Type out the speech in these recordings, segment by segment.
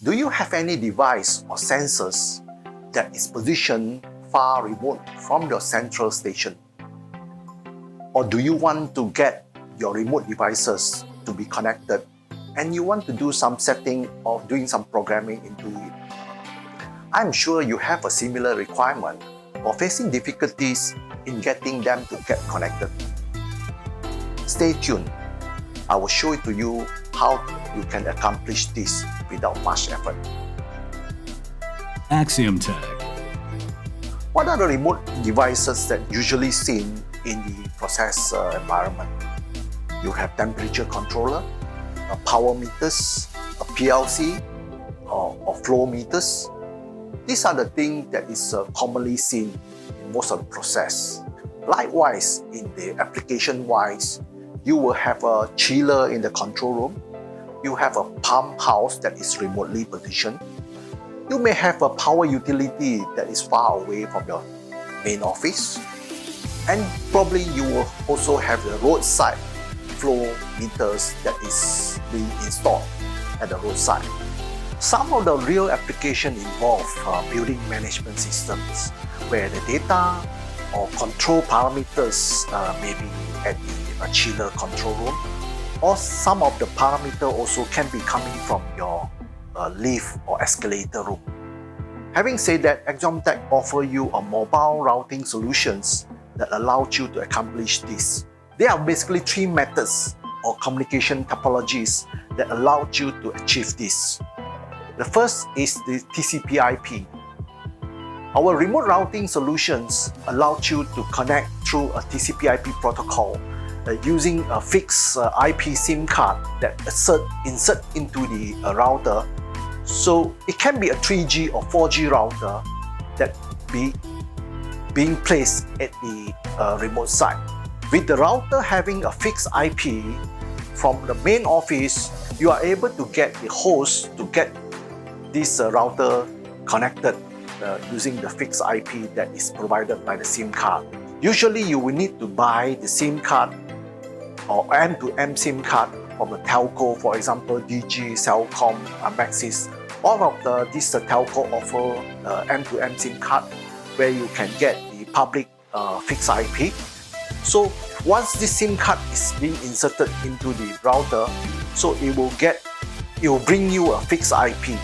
Do you have any device or sensors that is positioned far remote from your central station? Or do you want to get your remote devices to be connected and you want to do some setting or doing some programming into it? I'm sure you have a similar requirement or facing difficulties in getting them to get connected. Stay tuned. I will show it to you how you can accomplish this without much effort. Axiom tag. What are the remote devices that usually seen in the process environment? You have temperature controller, power meters, a PLC, or flow meters. These are the things that is commonly seen in most of the process. Likewise, in the application-wise, you will have a chiller in the control room. You have a pump house that is remotely positioned. You may have a power utility that is far away from your main office. And probably you will also have the roadside flow meters that is being installed at the roadside. Some of the real applications involve building management systems where the data or control parameters may be at the chiller control room, or some of the parameters also can be coming from your lift or escalator room. Having said that, AxiomTech offers you a mobile routing solutions that allows you to accomplish this. There are basically three methods or communication topologies that allow you to achieve this. The first is the TCP/IP. Our remote routing solutions allow you to connect through a TCP/IP protocol using a fixed IP SIM card that insert into the router. So it can be a 3G or 4G router that being placed at the remote site. With the router having a fixed IP from the main office, you are able to get the host to get this router connected using the fixed IP that is provided by the SIM card. Usually you will need to buy the SIM card or M2M SIM card from a telco, for example, Digi, Cellcom, Maxis. All of these telco offer M2M SIM card where you can get the public fixed IP. So once this SIM card is being inserted into the router, so it will bring you a fixed IP.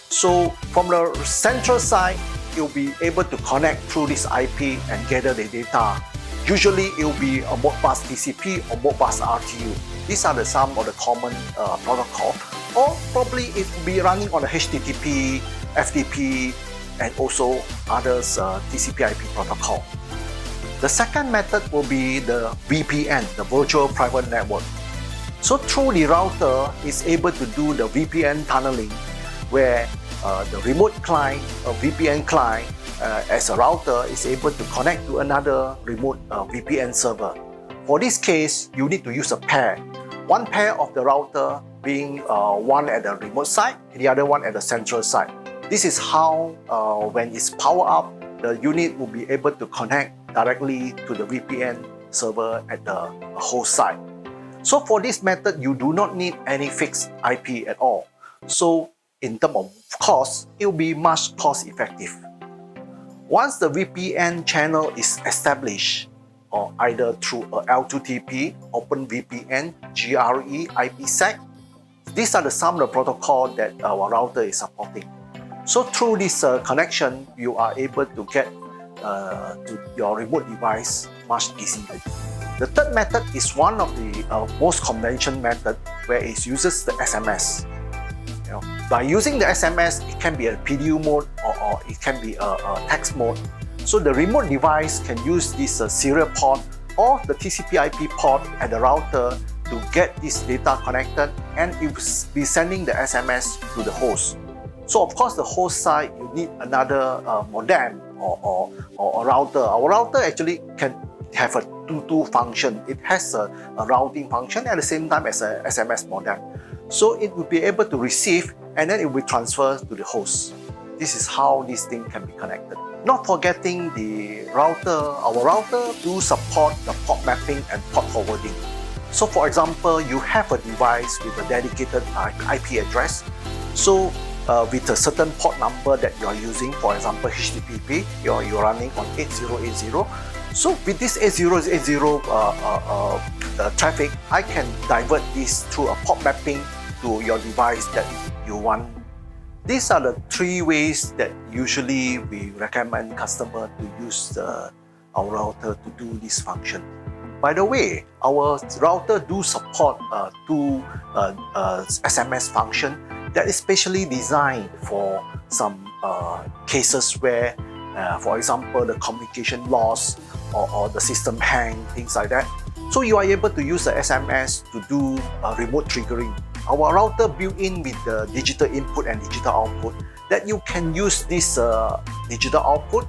So from the central side, you'll be able to connect through this IP and gather the data. Usually it will be a Modbus TCP or Modbus RTU. These are some of the common protocol, or probably it will be running on a HTTP, FTP, and also others TCP/IP protocol. The second method will be the VPN, the Virtual Private Network. So through the router is able to do the VPN tunneling, where the remote client, a VPN client, as a router is able to connect to another remote VPN server. For this case, you need to use a pair. One pair of the router being one at the remote site, the other one at the central site. This is how, when it's powered up, the unit will be able to connect directly to the VPN server at the host site. So for this method, you do not need any fixed IP at all. So in terms of cost, it will be much cost effective. Once the VPN channel is established, or either through a L2TP, OpenVPN, GRE, IPsec, these are some of the protocol that our router is supporting. So through this connection, you are able to get to your remote device much easily. The third method is one of the most conventional method, where it uses the SMS. By using the SMS, it can be a PDU mode or it can be a text mode. So the remote device can use this serial port or the TCP/IP port at the router to get this data connected, and it will be sending the SMS to the host. So of course, the host side, you need another modem or a router. Our router actually can have a 2-2 function. It has a routing function at the same time as a SMS modem. So it will be able to receive and then it will transfer to the host. This is how this thing can be connected. Not forgetting the router. Our router do support the port mapping and port forwarding. So for example, you have a device with a dedicated IP address. So with a certain port number that you are using, for example HTTP, you're running on 8080. So with this 8080 traffic, I can divert this through a port mapping to your device that you want. These are the three ways that usually we recommend customer to use our router to do this function. By the way, our router do support two SMS function that is specially designed for some cases where, for example, the communication loss or the system hang, things like that. So you are able to use the SMS to do remote triggering. Our router built in with the digital input and digital output that you can use this digital output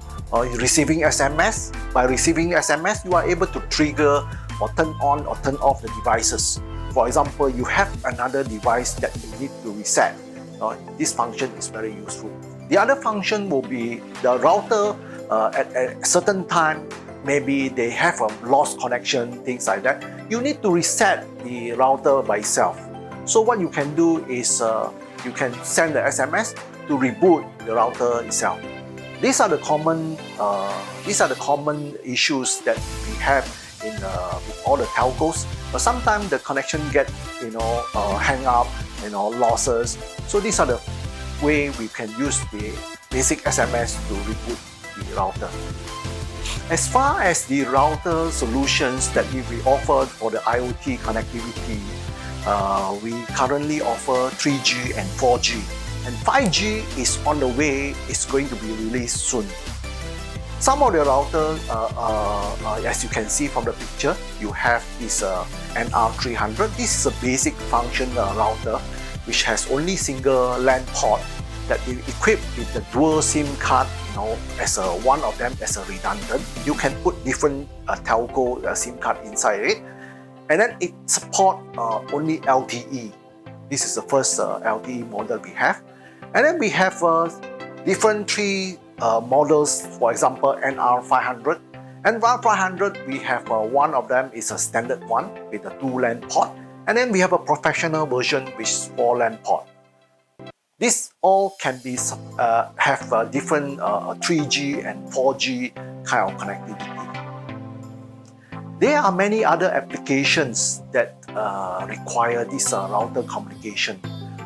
receiving SMS. By receiving SMS, you are able to trigger or turn on or turn off the devices. For example, you have another device that you need to reset. This function is very useful. The other function will be the router at a certain time, maybe they have a lost connection, things like that. You need to reset the router by itself. So what you can do is you can send the SMS to reboot the router itself. These are the common issues that we have in with all the telcos. But sometimes the connection get hang up, losses. So these are the way we can use the basic SMS to reboot the router. As far as the router solutions that we offer for the IoT connectivity, we currently offer 3G and 4G, and 5G is on the way. It's going to be released soon. Some of the routers, as you can see from the picture, you have this NR300. This is a basic function router which has only single LAN port that is equipped with the dual SIM card, as one of them as a redundant. You can put different telco SIM card inside it, and then it supports only LTE. This is the first LTE model we have, and then we have different three models. For example, NR500. NR500, we have one of them is a standard one with a 2 LAN port, and then we have a professional version which is 4 LAN port. This all can be have different 3G and 4G kind of connectivity. There are many other applications that require this router communication.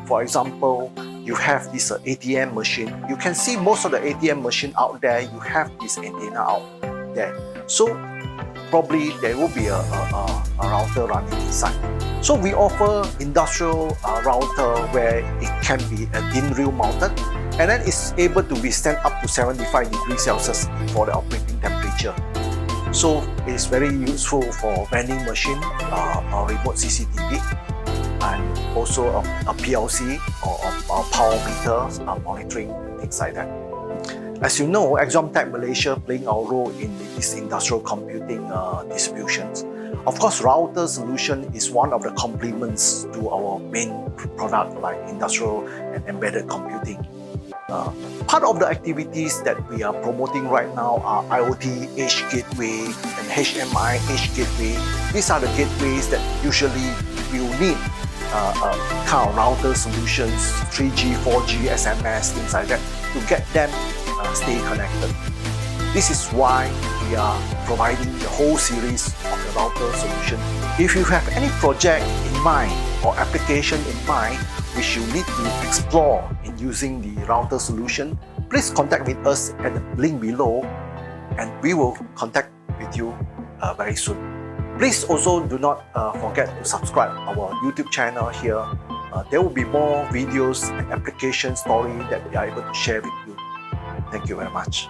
For example, you have this ATM machine. You can see most of the ATM machine out there, you have this antenna out there. So probably there will be a router running inside. So we offer industrial router where it can be a DIN rail mounted, and then it's able to withstand up to 75 degrees Celsius for the operating temperature. So it's very useful for vending machine, remote CCTV, and also a PLC or power meters monitoring, things like that. As you know, ExomTech Malaysia playing our role in this industrial computing distributions. Of course, router solution is one of the complements to our main product like industrial and embedded computing. Part of the activities that we are promoting right now are IoT Edge Gateway and HMI Edge Gateway. These are the gateways that usually will need kind of router solutions, 3G, 4G, SMS, things like that, to get them stay connected. This is why we are providing the whole series of the router solution. If you have any project in mind or application in mind which you need to explore in using the router solution, please contact with us at the link below, and we will contact with you very soon. Please also do not forget to subscribe our YouTube channel here. There will be more videos and application story that we are able to share with you. Thank you very much.